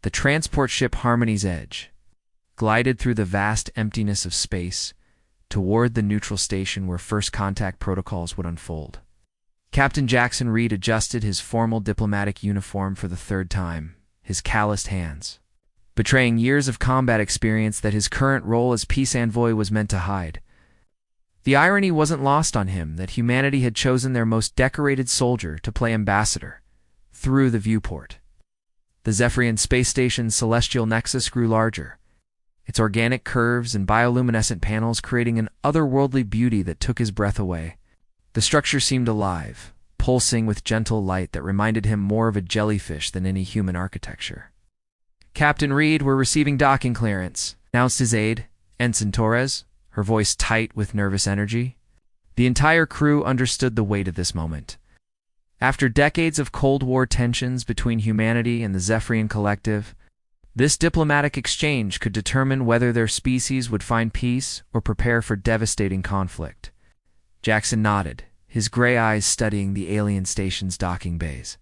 The transport ship Harmony's Edge glided through the vast emptiness of space toward the neutral station where first contact protocols would unfold. Captain Jackson Reed adjusted his formal diplomatic uniform for the third time, his calloused hands betraying years of combat experience that his current role as peace envoy was meant to hide. The irony wasn't lost on him that humanity had chosen their most decorated soldier to play ambassador through the viewport. The Zephyrian space station's celestial nexus grew larger, its organic curves and bioluminescent panels creating an otherworldly beauty that took his breath away. The structure seemed alive, pulsing with gentle light that reminded him more of a jellyfish than any human architecture. "Captain Reed, we're receiving docking clearance," announced his aide, Ensign Torres, her voice tight with nervous energy. The entire crew understood the weight of this moment. After decades of Cold War tensions between humanity and the Zephyrian Collective, this diplomatic exchange could determine whether their species would find peace or prepare for devastating conflict. Jackson nodded, his gray eyes studying the alien station's docking bays.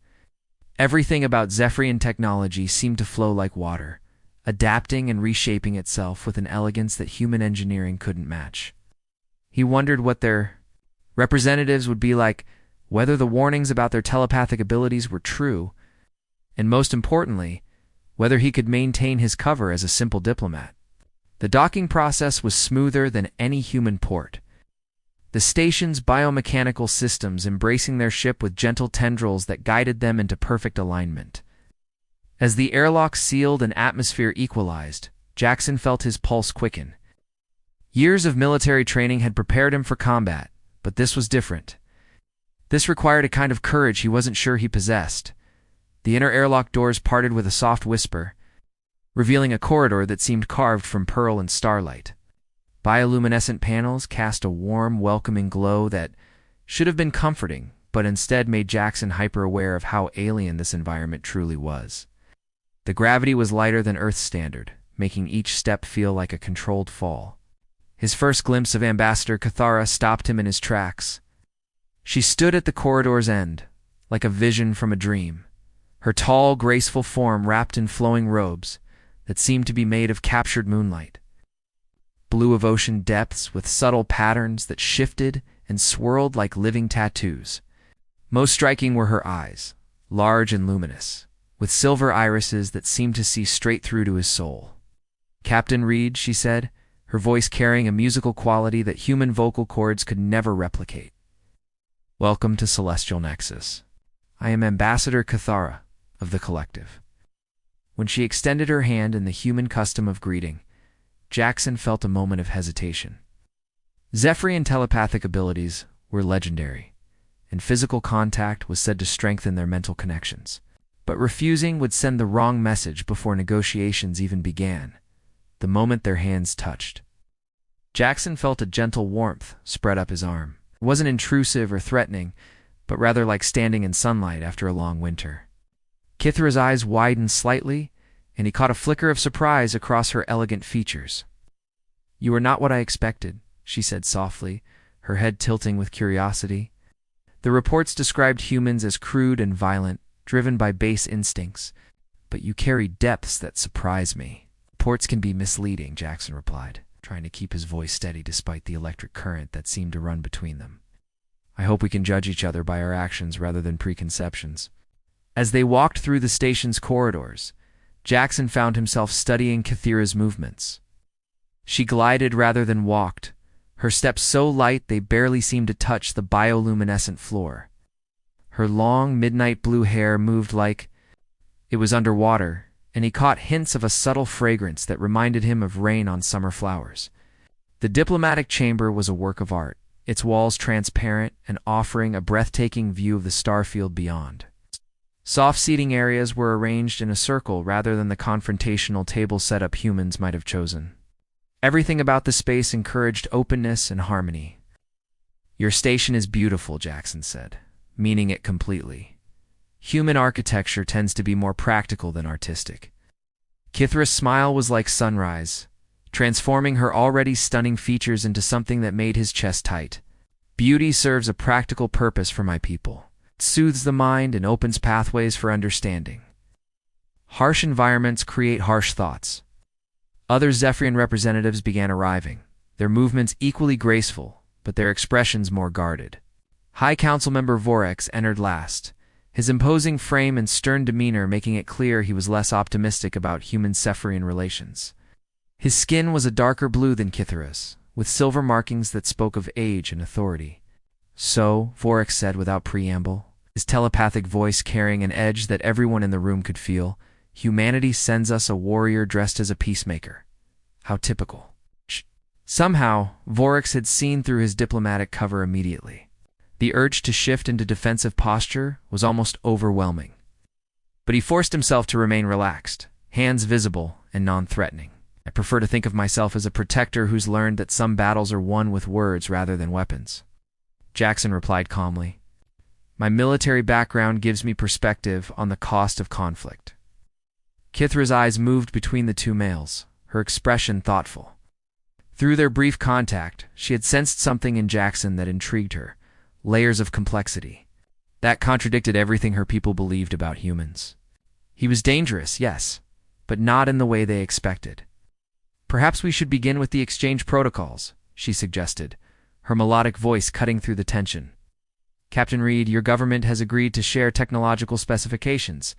Everything about Zephyrian technology seemed to flow like water, adapting and reshaping itself with an elegance that human engineering couldn't match. He wondered what their representatives would be like, whether the warnings about their telepathic abilities were true, and most importantly, whether he could maintain his cover as a simple diplomat. The docking process was smoother than any human port, the station's biomechanical systems embracing their ship with gentle tendrils that guided them into perfect alignment. As the airlock sealed and atmosphere equalized, Jackson felt his pulse quicken. Years of military training had prepared him for combat, but this was different. This required a kind of courage he wasn't sure he possessed. The inner airlock doors parted with a soft whisper, revealing a corridor that seemed carved from pearl and starlight. Bioluminescent panels cast a warm, welcoming glow that should have been comforting, but instead made Jackson hyper-aware of how alien this environment truly was. The gravity was lighter than Earth's standard, making each step feel like a controlled fall. His first glimpse of Ambassador Cathara stopped him in his tracks. She stood at the corridor's end, like a vision from a dream, her tall, graceful form wrapped in flowing robes that seemed to be made of captured moonlight. Blue of ocean depths with subtle patterns that shifted and swirled like living tattoos. Most striking were her eyes, large and luminous, with silver irises that seemed to see straight through to his soul. "Captain Reed," she said, her voice carrying a musical quality that human vocal cords could never replicate. "Welcome to Celestial Nexus. I am Ambassador Cathara of the Collective." When she extended her hand in the human custom of greeting, Jackson felt a moment of hesitation. Zephyrian telepathic abilities were legendary, and physical contact was said to strengthen their mental connections. But refusing would send the wrong message before negotiations even began, the moment their hands touched. Jackson felt a gentle warmth spread up his arm. It wasn't intrusive or threatening, but rather like standing in sunlight after a long winter. Kithra's eyes widened slightly, and he caught a flicker of surprise across her elegant features. "You are not what I expected," she said softly, her head tilting with curiosity. "The reports described humans as crude and violent, driven by base instincts, but you carry depths that surprise me." "Reports can be misleading," Jackson replied, trying to keep his voice steady despite the electric current that seemed to run between them. "I hope we can judge each other by our actions rather than preconceptions." As they walked through the station's corridors, Jackson found himself studying Cathira's movements. She glided rather than walked, her steps so light they barely seemed to touch the bioluminescent floor. Her long, midnight blue hair moved like it was underwater, and he caught hints of a subtle fragrance that reminded him of rain on summer flowers. The diplomatic chamber was a work of art, its walls transparent and offering a breathtaking view of the starfield beyond. Soft seating areas were arranged in a circle rather than the confrontational table setup humans might have chosen. Everything about the space encouraged openness and harmony. "Your station is beautiful," Jackson said, meaning it completely. Human architecture tends to be more practical than artistic. Kithra's smile was like sunrise, transforming her already stunning features into something that made his chest tight. "Beauty serves a practical purpose for my people. It soothes the mind and opens pathways for understanding." Harsh environments create harsh thoughts. Other Zephyrian representatives began arriving, their movements equally graceful, but their expressions more guarded. High Council Member Vorex entered last, his imposing frame and stern demeanor making it clear he was less optimistic about human-Zephyrian relations. His skin was a darker blue than Kythera's, with silver markings that spoke of age and authority. "So," Vorex said without preamble, his telepathic voice carrying an edge that everyone in the room could feel, "Humanity sends us a warrior dressed as a peacemaker. How typical." Somehow, Vorex had seen through his diplomatic cover immediately. The urge to shift into defensive posture was almost overwhelming. But he forced himself to remain relaxed, hands visible and non-threatening. "I prefer to think of myself as a protector who's learned that some battles are won with words rather than weapons," Jackson replied calmly. "My military background gives me perspective on the cost of conflict." Kythera's eyes moved between the two males, her expression thoughtful. Through their brief contact, she had sensed something in Jackson that intrigued her, layers of complexity. That contradicted everything her people believed about humans. He was dangerous, yes, but not in the way they expected. "Perhaps we should begin with the exchange protocols," she suggested, her melodic voice cutting through the tension. "Captain Reed, your government has agreed to share technological specifications.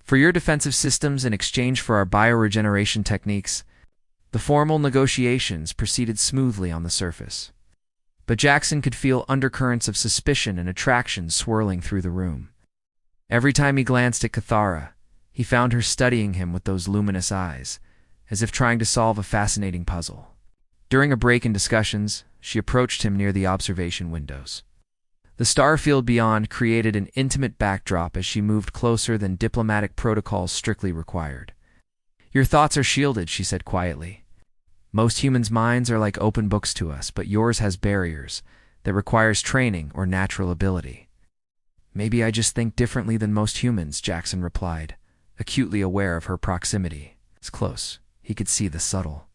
For your defensive systems in exchange for our bioregeneration techniques." The formal negotiations proceeded smoothly on the surface. But Jackson could feel undercurrents of suspicion and attraction swirling through the room. Every time he glanced at Kythera, he found her studying him with those luminous eyes, as if trying to solve a fascinating puzzle. During a break in discussions, she approached him near the observation windows. The star field beyond created an intimate backdrop as she moved closer than diplomatic protocols strictly required. "Your thoughts are shielded," she said quietly. "Most humans' minds are like open books to us, but yours has barriers that requires training or natural ability." "Maybe I just think differently than most humans," Jackson replied, acutely aware of her proximity. It's close. He could see the subtle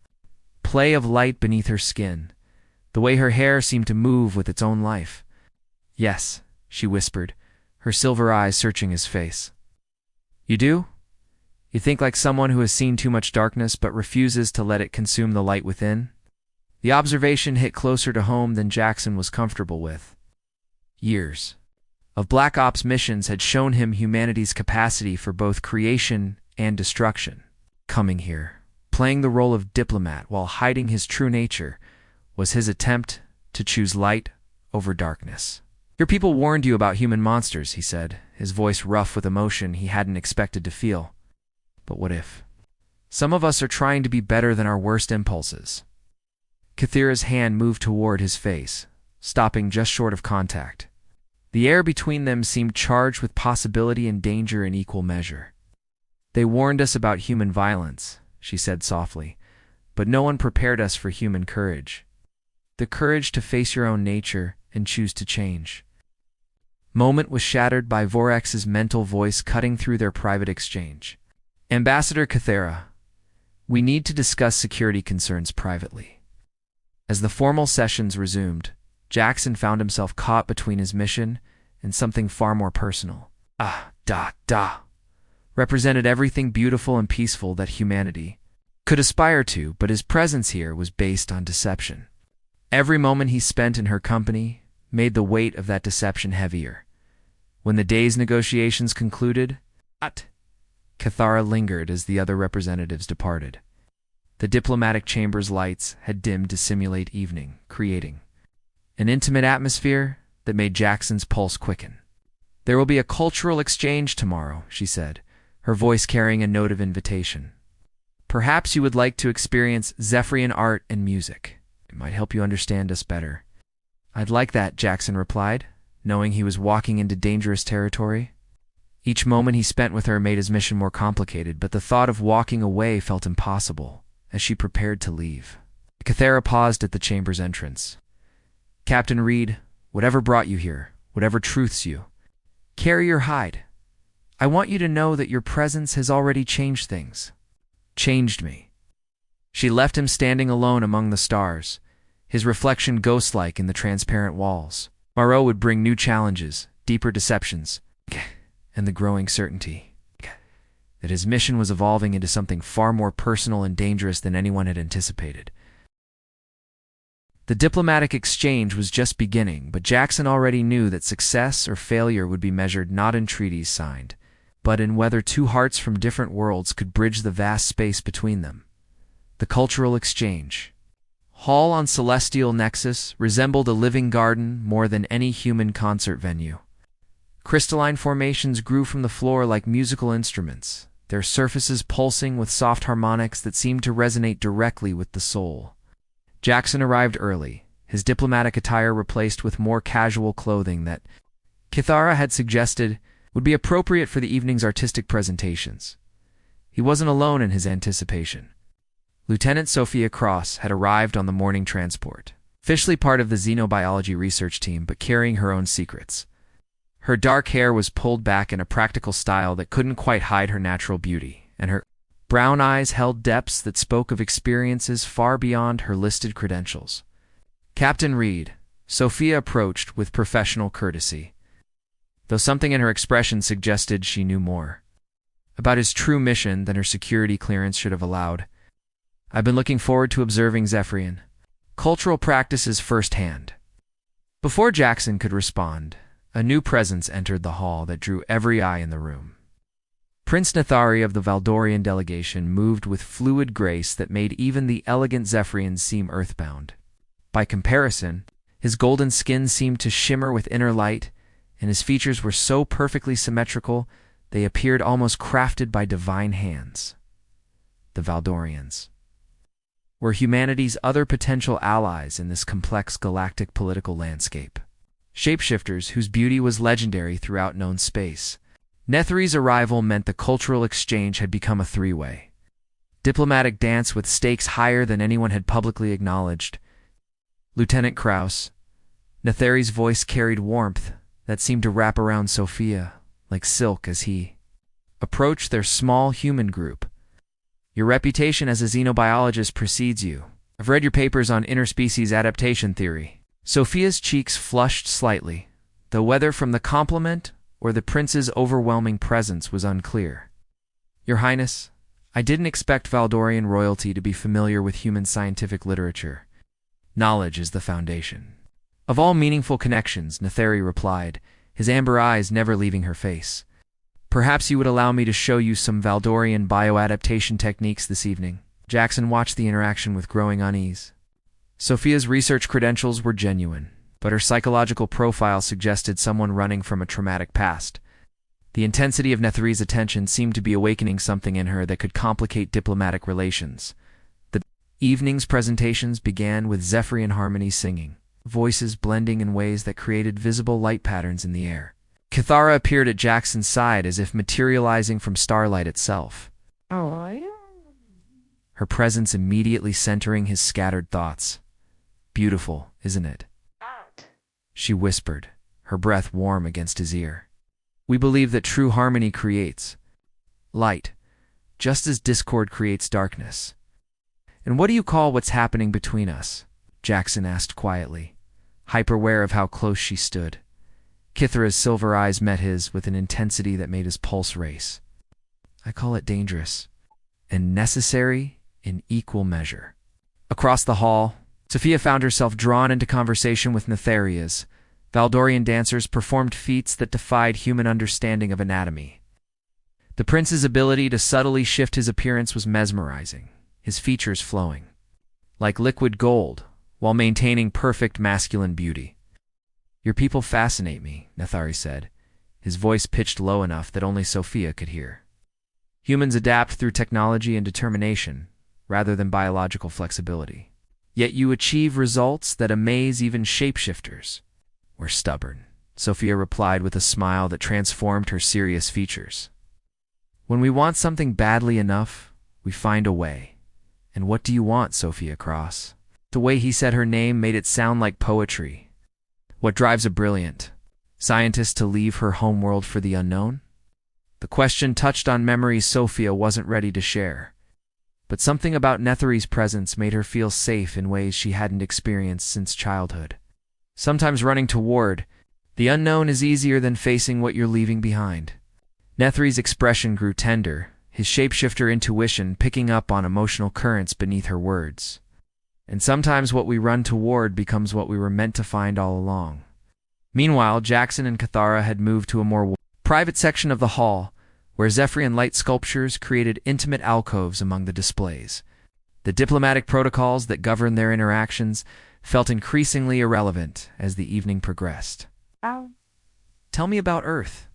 play of light beneath her skin, the way her hair seemed to move with its own life. "Yes," she whispered, her silver eyes searching his face. "You do? You think like someone who has seen too much darkness but refuses to let it consume the light within?" The observation hit closer to home than Jackson was comfortable with. Years of Black Ops missions had shown him humanity's capacity for both creation and destruction. Coming here, playing the role of diplomat while hiding his true nature, was his attempt to choose light over darkness. "Your people warned you about human monsters," he said, his voice rough with emotion he hadn't expected to feel. "But what if? Some of us are trying to be better than our worst impulses." Kythera's hand moved toward his face, stopping just short of contact. The air between them seemed charged with possibility and danger in equal measure. "They warned us about human violence," she said softly, "but no one prepared us for human courage. The courage to face your own nature and choose to change." Moment was shattered by Vorex's mental voice cutting through their private exchange. "Ambassador Kythera, we need to discuss security concerns privately." As the formal sessions resumed, Jackson found himself caught between his mission and something far more personal. Represented everything beautiful and peaceful that humanity could aspire to, but his presence here was based on deception. Every moment he spent in her company made the weight of that deception heavier. When the day's negotiations concluded, Kythera lingered as the other representatives departed. The diplomatic chamber's lights had dimmed to simulate evening, creating an intimate atmosphere that made Jackson's pulse quicken. "There will be a cultural exchange tomorrow," she said, her voice carrying a note of invitation. "Perhaps you would like to experience Zephyrian art and music. It might help you understand us better." "I'd like that," Jackson replied, knowing he was walking into dangerous territory. Each moment he spent with her made his mission more complicated, but the thought of walking away felt impossible as she prepared to leave. Kythera paused at the chamber's entrance. "Captain Reed, whatever brought you here, whatever truths you, carry your hide. I want you to know that your presence has already changed things. Changed me." She left him standing alone among the stars, his reflection ghost-like in the transparent walls. Tomorrow would bring new challenges, deeper deceptions, and the growing certainty that his mission was evolving into something far more personal and dangerous than anyone had anticipated. The diplomatic exchange was just beginning, but Jackson already knew that success or failure would be measured not in treaties signed, but in whether two hearts from different worlds could bridge the vast space between them. The cultural exchange. Hall on Celestial Nexus resembled a living garden more than any human concert venue. Crystalline formations grew from the floor like musical instruments, their surfaces pulsing with soft harmonics that seemed to resonate directly with the soul. Jackson arrived early, his diplomatic attire replaced with more casual clothing that Kithara had suggested would be appropriate for the evening's artistic presentations. He wasn't alone in his anticipation. Lieutenant Sophia Cross had arrived on the morning transport, officially part of the xenobiology research team but carrying her own secrets. Her dark hair was pulled back in a practical style that couldn't quite hide her natural beauty, and her brown eyes held depths that spoke of experiences far beyond her listed credentials. Captain Reed, Sophia approached with professional courtesy, though something in her expression suggested she knew more about his true mission than her security clearance should have allowed. I've been looking forward to observing Zephyrian cultural practices firsthand. Before Jackson could respond, a new presence entered the hall that drew every eye in the room. Prince Nethari of the Valdorian delegation moved with fluid grace that made even the elegant Zephyrian seem earthbound. By comparison, his golden skin seemed to shimmer with inner light, and his features were so perfectly symmetrical they appeared almost crafted by divine hands. The Valdorians were humanity's other potential allies in this complex galactic political landscape. Shapeshifters whose beauty was legendary throughout known space. Nethari's arrival meant the cultural exchange had become a three-way diplomatic dance with stakes higher than anyone had publicly acknowledged. Lieutenant Krauss, Nethari's voice carried warmth that seemed to wrap around Sophia like silk as he approached their small human group. Your reputation as a xenobiologist precedes you. I've read your papers on interspecies adaptation theory. Sophia's cheeks flushed slightly, though whether from the compliment or the prince's overwhelming presence was unclear. Your Highness, I didn't expect Valdorian royalty to be familiar with human scientific literature. Knowledge is the foundation of all meaningful connections, Nethari replied, his amber eyes never leaving her face. Perhaps you would allow me to show you some Valdorian bioadaptation techniques this evening. Jackson watched the interaction with growing unease. Sophia's research credentials were genuine, but her psychological profile suggested someone running from a traumatic past. The intensity of Nethari's attention seemed to be awakening something in her that could complicate diplomatic relations. The evening's presentations began with Zephyrian harmony singing, voices blending in ways that created visible light patterns in the air. Kithara appeared at Jackson's side as if materializing from starlight itself. Her presence immediately centering his scattered thoughts. Beautiful, isn't it? She whispered, her breath warm against his ear. We believe that true harmony creates light, just as discord creates darkness. And what do you call what's happening between us? Jackson asked quietly, hyper-aware of how close she stood. Kithara's silver eyes met his with an intensity that made his pulse race. I call it dangerous, and necessary in equal measure. Across the hall, Sophia found herself drawn into conversation with Nethari as Valdorian dancers performed feats that defied human understanding of anatomy. The prince's ability to subtly shift his appearance was mesmerizing, his features flowing like liquid gold while maintaining perfect masculine beauty. Your people fascinate me, Nethari said, his voice pitched low enough that only Sophia could hear. Humans adapt through technology and determination, rather than biological flexibility. Yet you achieve results that amaze even shapeshifters. We're stubborn, Sophia replied with a smile that transformed her serious features. When we want something badly enough, we find a way. And what do you want, Sophia Cross? The way he said her name made it sound like poetry. What drives a brilliant scientist to leave her homeworld for the unknown? The question touched on memories Sophia wasn't ready to share. But something about Nethari's presence made her feel safe in ways she hadn't experienced since childhood. Sometimes running toward the unknown is easier than facing what you're leaving behind. Nethari's expression grew tender, his shapeshifter intuition picking up on emotional currents beneath her words. And sometimes what we run toward becomes what we were meant to find all along. Meanwhile, Jackson and Cathara had moved to a more private section of the hall, where Zephyrian light sculptures created intimate alcoves among the displays. The diplomatic protocols that governed their interactions felt increasingly irrelevant as the evening progressed. "Tell me about Earth,"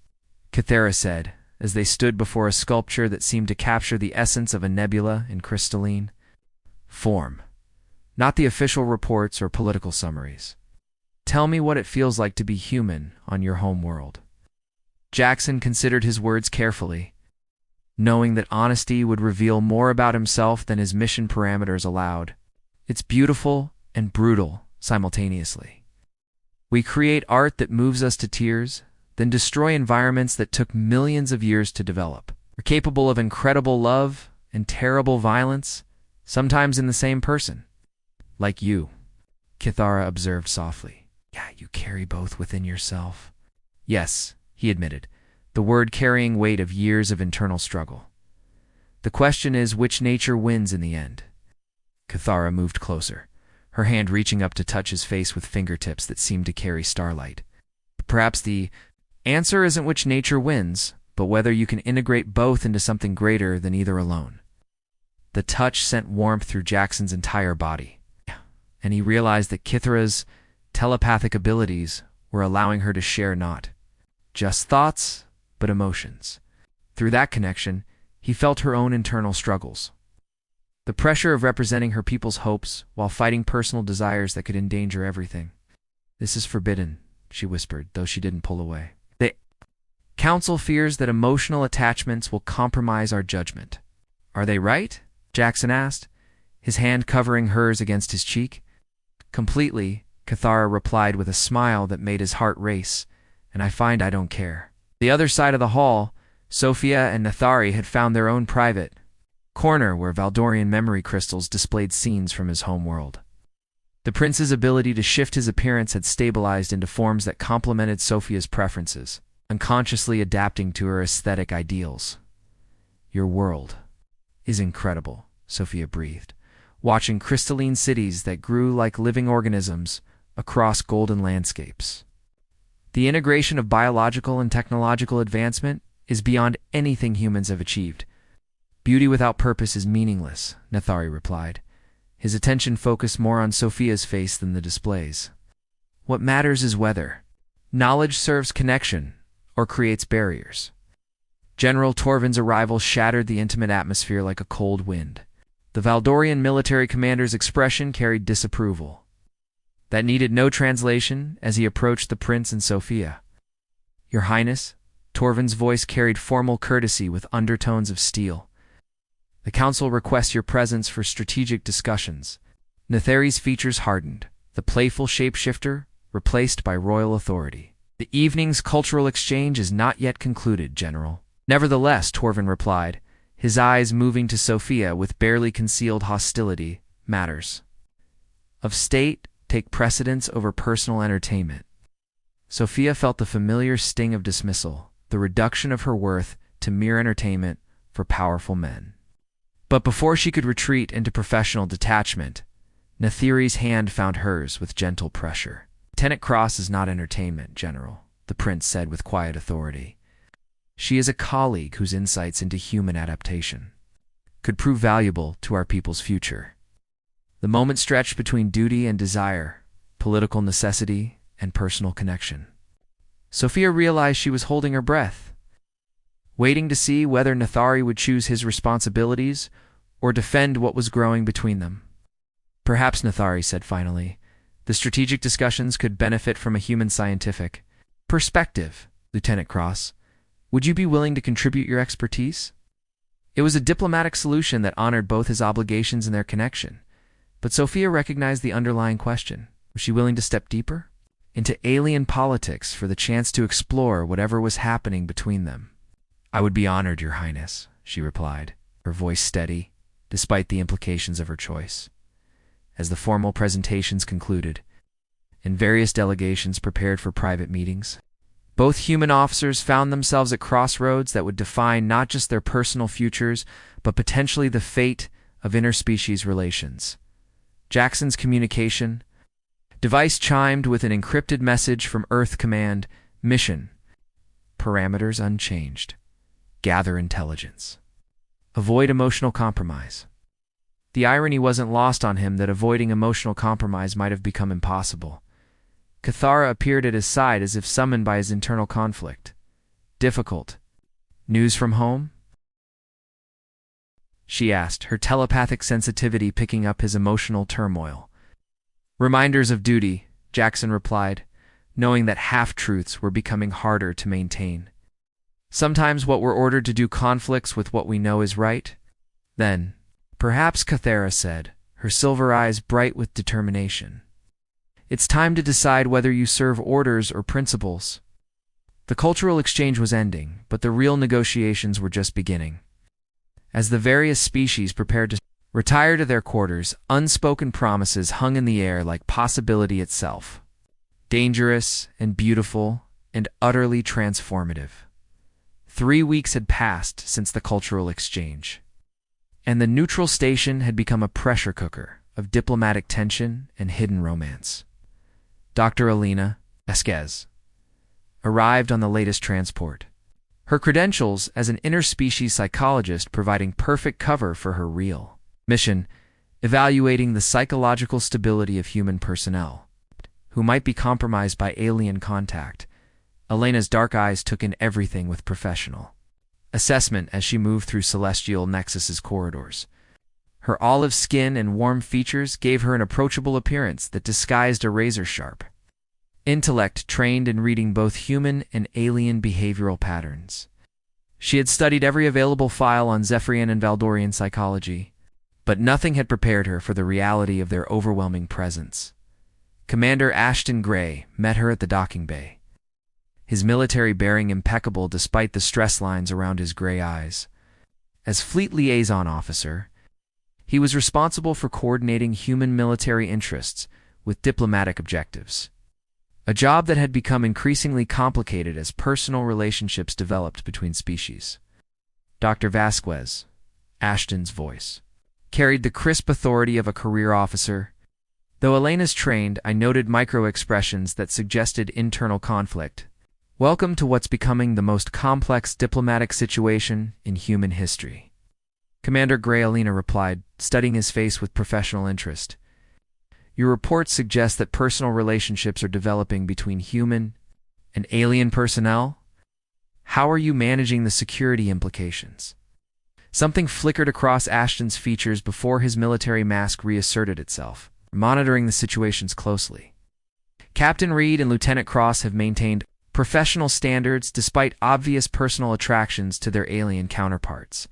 Cathara said, as they stood before a sculpture that seemed to capture the essence of a nebula in crystalline form. Not the official reports or political summaries. "Tell me what it feels like to be human on your home world." Jackson considered his words carefully, knowing that honesty would reveal more about himself than his mission parameters allowed. "It's beautiful and brutal simultaneously. We create art that moves us to tears, then destroy environments that took millions of years to develop. We're capable of incredible love and terrible violence, sometimes in the same person. Like you," Cathara observed softly. "Yeah, you carry both within yourself." "Yes," he admitted, the word carrying weight of years of internal struggle. "The question is which nature wins in the end." Cathara moved closer, her hand reaching up to touch his face with fingertips that seemed to carry starlight. "Perhaps the answer isn't which nature wins, but whether you can integrate both into something greater than either alone." The touch sent warmth through Jackson's entire body, and he realized that Cathara's telepathic abilities were allowing her to share not just thoughts, but emotions. Through that connection, he felt her own internal struggles. The pressure of representing her people's hopes while fighting personal desires that could endanger everything. "This is forbidden," she whispered, though she didn't pull away. "The Council fears that emotional attachments will compromise our judgment." "Are they right?" Jackson asked, his hand covering hers against his cheek. "Completely," Cathara replied with a smile that made his heart race, "and I find I don't care." The other side of the hall, Sophia and Nathari had found their own private corner where Valdorian memory crystals displayed scenes from his home world. The prince's ability to shift his appearance had stabilized into forms that complemented Sophia's preferences, unconsciously adapting to her aesthetic ideals. "Your world is incredible," Sophia breathed, watching crystalline cities that grew like living organisms across golden landscapes. "The integration of biological and technological advancement is beyond anything humans have achieved. Beauty without purpose is meaningless," Nathari replied, his attention focused more on Sophia's face than the displays. "What matters is whether knowledge serves connection or creates barriers." General Torvin's arrival shattered the intimate atmosphere like a cold wind. The Valdorian military commander's expression carried disapproval that needed no translation as he approached the prince and Sophia. "Your Highness," Torvin's voice carried formal courtesy with undertones of steel. "The council requests your presence for strategic discussions." Nathari's features hardened, the playful shapeshifter replaced by royal authority. "The evening's cultural exchange is not yet concluded, General." "Nevertheless," Torvin replied, his eyes moving to Sophia with barely concealed hostility, "matters of state take precedence over personal entertainment." Sophia felt the familiar sting of dismissal, the reduction of her worth to mere entertainment for powerful men. But before she could retreat into professional detachment, Nathari's hand found hers with gentle pressure. "Lieutenant Cross is not entertainment, General," the prince said with quiet authority. "She is a colleague whose insights into human adaptation could prove valuable to our people's future." The moment stretched between duty and desire, political necessity and personal connection. Sophia realized she was holding her breath, waiting to see whether Nathari would choose his responsibilities or defend what was growing between them. "Perhaps," Nathari said finally, "the strategic discussions could benefit from a human scientific perspective. Lieutenant Cross, would you be willing to contribute your expertise?" It was a diplomatic solution that honored both his obligations and their connection. But Sophia recognized the underlying question. Was she willing to step deeper into alien politics for the chance to explore whatever was happening between them? "I would be honored, Your Highness," she replied, her voice steady, despite the implications of her choice. As the formal presentations concluded, and various delegations prepared for private meetings, Both human officers found themselves at crossroads that would define not just their personal futures, but potentially the fate of interspecies relations. Jackson's communication device chimed with an encrypted message from Earth Command: mission. Parameters unchanged. Gather intelligence. Avoid emotional compromise. The irony wasn't lost on him that avoiding emotional compromise might have become impossible. Cathara appeared at his side as if summoned by his internal conflict. Difficult. News from home? She asked, her telepathic sensitivity picking up his emotional turmoil. Reminders of duty, Jackson replied, knowing that half-truths were becoming harder to maintain. Sometimes what we're ordered to do conflicts with what we know is right. Then, perhaps, Cathara said, her silver eyes bright with determination. It's time to decide whether you serve orders or principles. The cultural exchange was ending, but the real negotiations were just beginning. As the various species prepared to retire to their quarters, unspoken promises hung in the air like possibility itself. Dangerous and beautiful and utterly transformative. 3 weeks had passed since the cultural exchange, and the neutral station had become a pressure cooker of diplomatic tension and hidden romance. Dr. Alina Esquez arrived on the latest transport, her credentials as an interspecies psychologist providing perfect cover for her real mission, evaluating the psychological stability of human personnel who might be compromised by alien contact. Elena's dark eyes took in everything with professional assessment as she moved through Celestial Nexus's corridors. Her olive skin and warm features gave her an approachable appearance that disguised a razor-sharp intellect trained in reading both human and alien behavioral patterns. She had studied every available file on Zephyrian and Valdorian psychology, but nothing had prepared her for the reality of their overwhelming presence. Commander Ashton Gray met her at the docking bay, his military bearing impeccable despite the stress lines around his gray eyes. As Fleet Liaison Officer, he was responsible for coordinating human military interests with diplomatic objectives, a job that had become increasingly complicated as personal relationships developed between species. Dr. Vasquez, Ashton's voice, carried the crisp authority of a career officer. Though Elena's trained, I noted micro-expressions that suggested internal conflict. Welcome to what's becoming the most complex diplomatic situation in human history. Commander Gray Alina replied, studying his face with professional interest. Your reports suggest that personal relationships are developing between human and alien personnel? How are you managing the security implications? Something flickered across Ashton's features before his military mask reasserted itself, monitoring the situations closely. Captain Reed and Lieutenant Cross have maintained professional standards despite obvious personal attractions to their alien counterparts.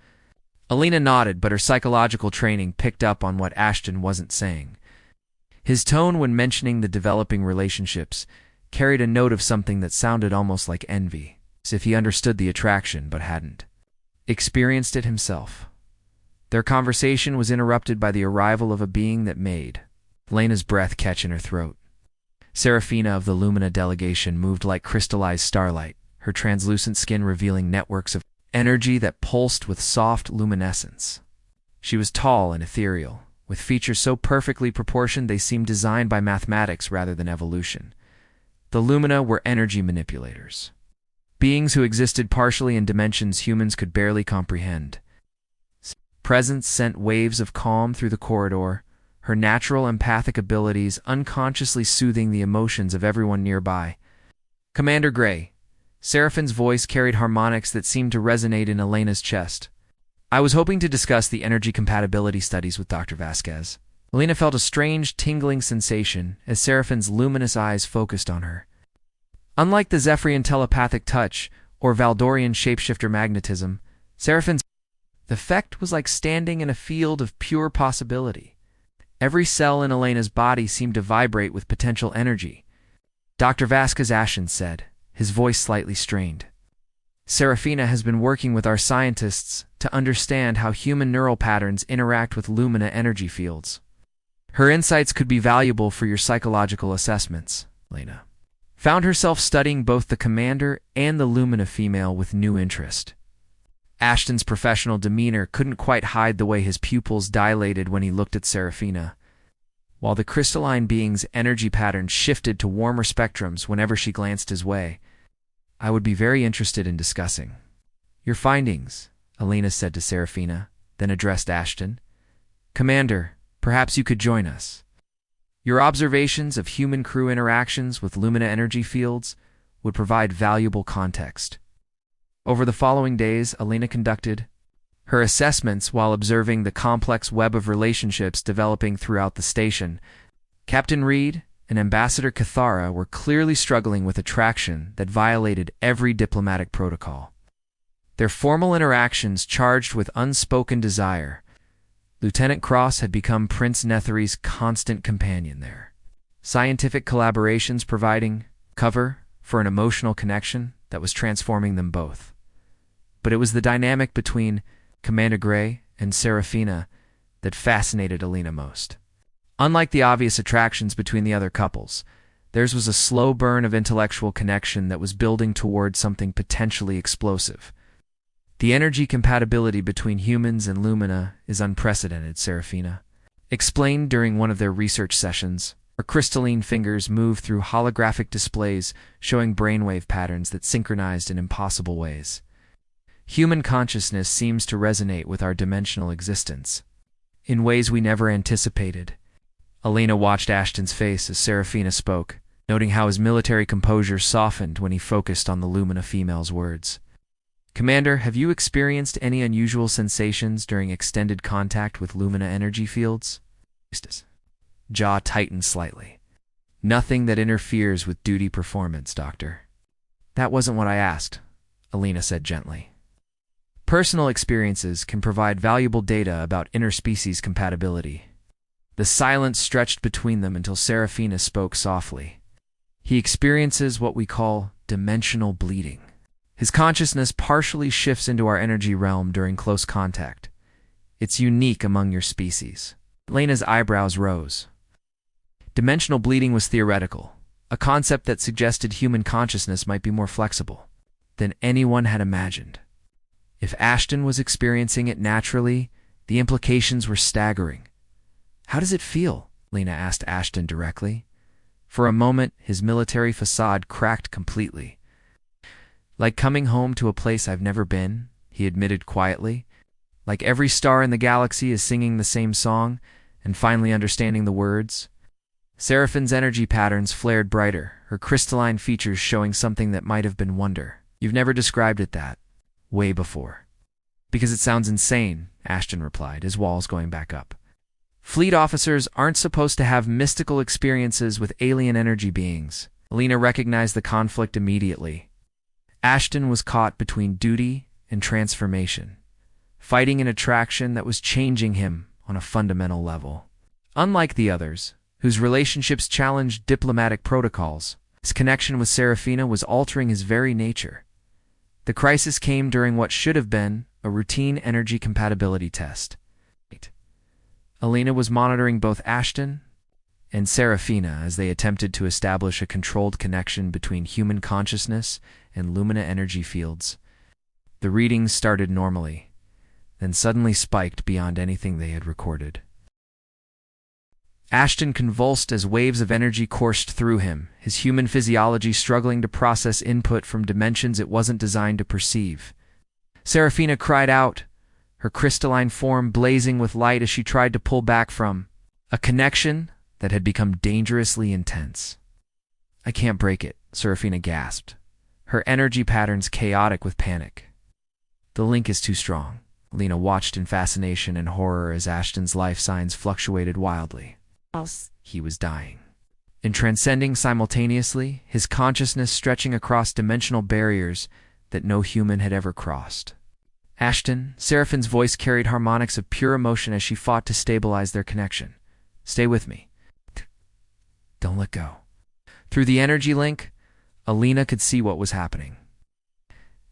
Alina nodded, but her psychological training picked up on what Ashton wasn't saying. His tone when mentioning the developing relationships carried a note of something that sounded almost like envy, as if he understood the attraction but hadn't experienced it himself. Their conversation was interrupted by the arrival of a being that made Lena's breath catch in her throat. Serafina of the Lumina delegation moved like crystallized starlight, her translucent skin revealing networks of energy that pulsed with soft luminescence. She was tall and ethereal, with features so perfectly proportioned they seemed designed by mathematics rather than evolution. The Lumina were energy manipulators, beings who existed partially in dimensions humans could barely comprehend. Presence sent waves of calm through the corridor, her natural empathic abilities unconsciously soothing the emotions of everyone nearby. Commander Gray, Seraphine's voice carried harmonics that seemed to resonate in Elena's chest. I was hoping to discuss the energy compatibility studies with Dr. Vasquez. Elena felt a strange, tingling sensation as Seraphine's luminous eyes focused on her. Unlike the Zephyrian telepathic touch or Valdorian shapeshifter magnetism, Seraphine's effect was like standing in a field of pure possibility. Every cell in Elena's body seemed to vibrate with potential energy. Dr. Vasquez Ashen said, his voice slightly strained. Serafina has been working with our scientists to understand how human neural patterns interact with Lumina energy fields. Her insights could be valuable for your psychological assessments, Lena. found herself studying both the commander and the Lumina female with new interest. Ashton's professional demeanor couldn't quite hide the way his pupils dilated when he looked at Serafina, while the crystalline being's energy patterns shifted to warmer spectrums whenever she glanced his way. "I would be very interested in discussing your findings," Alina said to Serafina, then addressed Ashton. "Commander, perhaps you could join us. Your observations of human crew interactions with Lumina energy fields would provide valuable context." Over the following days, Alina conducted her assessments while observing the complex web of relationships developing throughout the station. Captain Reed and Ambassador Cathara were clearly struggling with attraction that violated every diplomatic protocol. Their formal interactions charged with unspoken desire. Lieutenant Cross had become Prince Netheri's constant companion there. Scientific collaborations providing cover for an emotional connection that was transforming them both. But it was the dynamic between Commander Gray and Serafina that fascinated Alina most. Unlike the obvious attractions between the other couples, theirs was a slow burn of intellectual connection that was building toward something potentially explosive. "The energy compatibility between humans and Lumina is unprecedented," Serafina explained during one of their research sessions. Her crystalline fingers moved through holographic displays showing brainwave patterns that synchronized in impossible ways. "Human consciousness seems to resonate with our dimensional existence in ways we never anticipated." Alina watched Ashton's face as Serafina spoke, noting how his military composure softened when he focused on the Lumina female's words. "Commander, have you experienced any unusual sensations during extended contact with Lumina energy fields?" Jaw tightened slightly. "Nothing that interferes with duty performance, Doctor." "That wasn't what I asked," Alina said gently. "Personal experiences can provide valuable data about interspecies compatibility." The silence stretched between them until Serafina spoke softly. "He experiences what we call dimensional bleeding. His consciousness partially shifts into our energy realm during close contact. It's unique among your species." Lena's eyebrows rose. Dimensional bleeding was theoretical, a concept that suggested human consciousness might be more flexible than anyone had imagined. If Ashton was experiencing it naturally, the implications were staggering. "How does it feel?" Lena asked Ashton directly. For a moment, his military facade cracked completely. "Like coming home to a place I've never been," he admitted quietly. "Like every star in the galaxy is singing the same song, and finally understanding the words." Seraphine's energy patterns flared brighter, her crystalline features showing something that might have been wonder. "You've never described it that way before." "Because it sounds insane," Ashton replied, his walls going back up. "Fleet officers aren't supposed to have mystical experiences with alien energy beings." Alina recognized the conflict immediately. Ashton was caught between duty and transformation, fighting an attraction that was changing him on a fundamental level. Unlike the others, whose relationships challenged diplomatic protocols, his connection with Serafina was altering his very nature. The crisis came during what should have been a routine energy compatibility test. Alina was monitoring both Ashton and Serafina as they attempted to establish a controlled connection between human consciousness and Lumina energy fields. The readings started normally, then suddenly spiked beyond anything they had recorded. Ashton convulsed as waves of energy coursed through him, his human physiology struggling to process input from dimensions it wasn't designed to perceive. Serafina cried out, her crystalline form blazing with light as she tried to pull back from a connection that had become dangerously intense. "I can't break it," Serafina gasped, her energy patterns chaotic with panic. "The link is too strong." Lena watched in fascination and horror as Ashton's life signs fluctuated wildly. He was dying and transcending simultaneously, his consciousness stretching across dimensional barriers that no human had ever crossed. "Ashton," Seraphine's voice carried harmonics of pure emotion as she fought to stabilize their connection. "Stay with me. Don't let go." Through the energy link, Alina could see what was happening.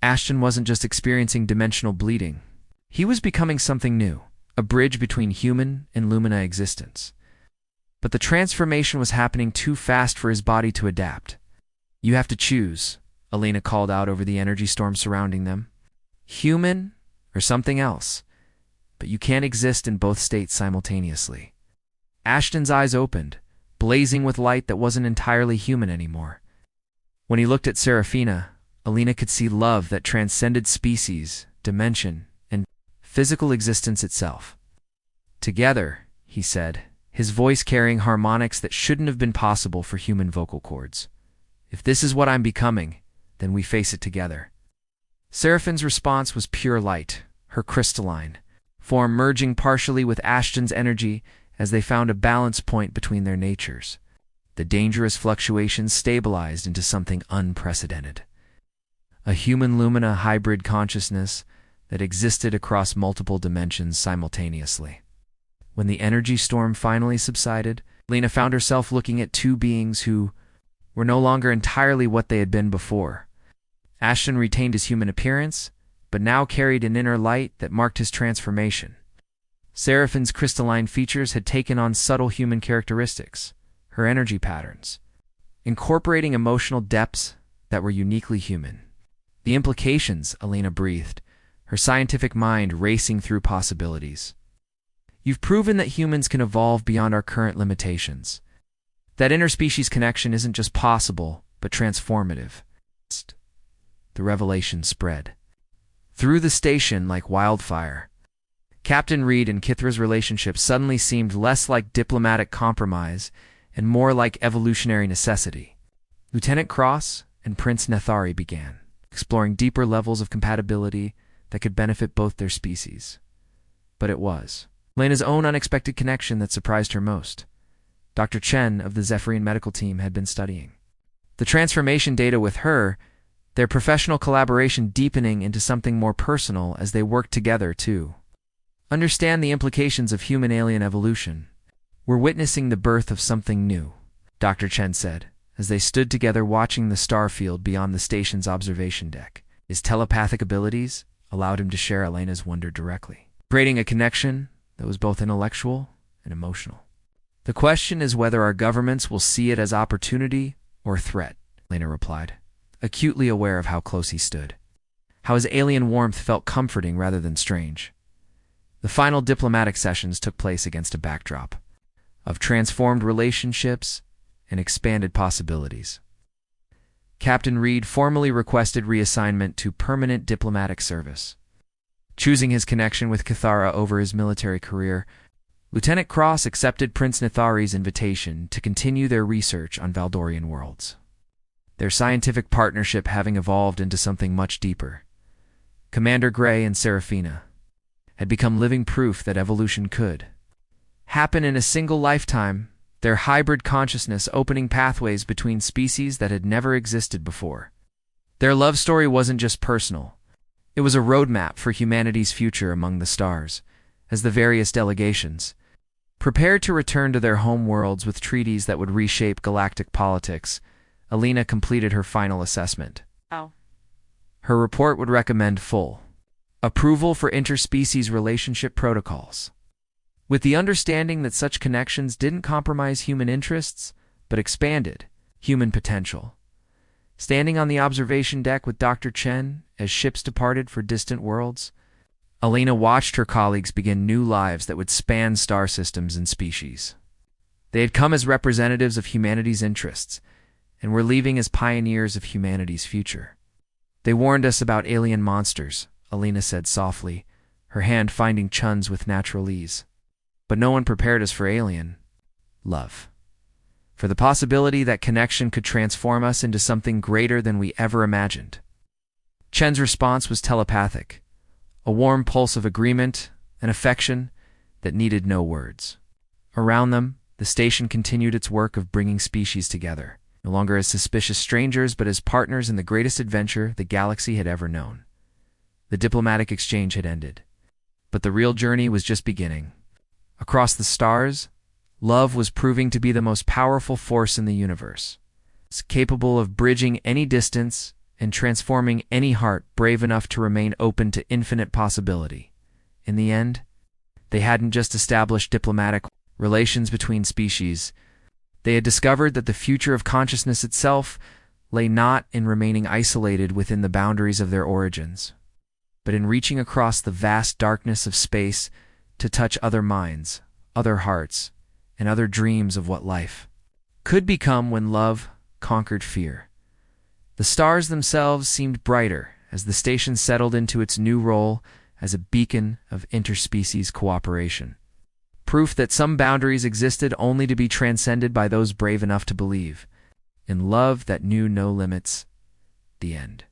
Ashton wasn't just experiencing dimensional bleeding. He was becoming something new, a bridge between human and Lumina existence. But the transformation was happening too fast for his body to adapt. You have to choose, Alina called out over the energy storm surrounding them. Human or something else, but you can't exist in both states simultaneously. Ashton's eyes opened, blazing with light that wasn't entirely human anymore. When he looked at Serafina, Alina could see love that transcended species, dimension, and physical existence itself. Together, he said, his voice carrying harmonics that shouldn't have been possible for human vocal cords. If this is what I'm becoming, then we face it together. Seraphine's response was pure light, her crystalline form merging partially with Ashton's energy as they found a balance point between their natures. The dangerous fluctuations stabilized into something unprecedented. A human Lumina hybrid consciousness that existed across multiple dimensions simultaneously. When the energy storm finally subsided, Lena found herself looking at two beings who were no longer entirely what they had been before. Ashton retained his human appearance, but now carried an inner light that marked his transformation. Seraphine's crystalline features had taken on subtle human characteristics, her energy patterns, incorporating emotional depths that were uniquely human. The implications, Alina breathed, her scientific mind racing through possibilities. You've proven that humans can evolve beyond our current limitations. That interspecies connection isn't just possible, but transformative. The revelation spread through the station like wildfire. Captain Reed and Kithra's relationship suddenly seemed less like diplomatic compromise and more like evolutionary necessity. Lieutenant Cross and Prince Nethari began exploring deeper levels of compatibility that could benefit both their species. But it was Lena's own unexpected connection that surprised her most. Dr. Chen of the Zephyrian medical team had been studying the transformation data with her, their professional collaboration deepening into something more personal as they worked together to understand the implications of human-alien evolution. We're witnessing the birth of something new, Dr. Chen said, as they stood together watching the star field beyond the station's observation deck. His telepathic abilities allowed him to share Elena's wonder directly, creating a connection that was both intellectual and emotional. The question is whether our governments will see it as opportunity or threat, Elena replied, acutely aware of how close he stood, how his alien warmth felt comforting rather than strange. The final diplomatic sessions took place against a backdrop of transformed relationships and expanded possibilities. Captain Reed formally requested reassignment to permanent diplomatic service. Choosing his connection with Kithara over his military career, Lieutenant Cross accepted Prince Nethari's invitation to continue their research on Valdorian worlds, their scientific partnership having evolved into something much deeper. Commander Gray and Serafina had become living proof that evolution could happen in a single lifetime, their hybrid consciousness opening pathways between species that had never existed before. Their love story wasn't just personal. It was a roadmap for humanity's future among the stars, as the various delegations prepared to return to their home worlds with treaties that would reshape galactic politics. Alina completed her final assessment. Her report would recommend full approval for interspecies relationship protocols, with the understanding that such connections didn't compromise human interests, but expanded human potential. Standing on the observation deck with Dr. Chen as ships departed for distant worlds, Alina watched her colleagues begin new lives that would span star systems and species. They had come as representatives of humanity's interests, and were leaving as pioneers of humanity's future. They warned us about alien monsters, Alina said softly, her hand finding Chun's with natural ease. But no one prepared us for alien love, for the possibility that connection could transform us into something greater than we ever imagined. Chen's response was telepathic, a warm pulse of agreement and affection that needed no words. Around them, the station continued its work of bringing species together, no longer as suspicious strangers but as partners in the greatest adventure the galaxy had ever known. The diplomatic exchange had ended, but the real journey was just beginning. Across the stars, love was proving to be the most powerful force in the universe. It's capable of bridging any distance and transforming any heart brave enough to remain open to infinite possibility. In the end, they hadn't just established diplomatic relations between species. They had discovered that the future of consciousness itself lay not in remaining isolated within the boundaries of their origins, but in reaching across the vast darkness of space to touch other minds, other hearts, and other dreams of what life could become when love conquered fear. The stars themselves seemed brighter as the station settled into its new role as a beacon of interspecies cooperation. Proof that some boundaries existed only to be transcended by those brave enough to believe in love that knew no limits. The end.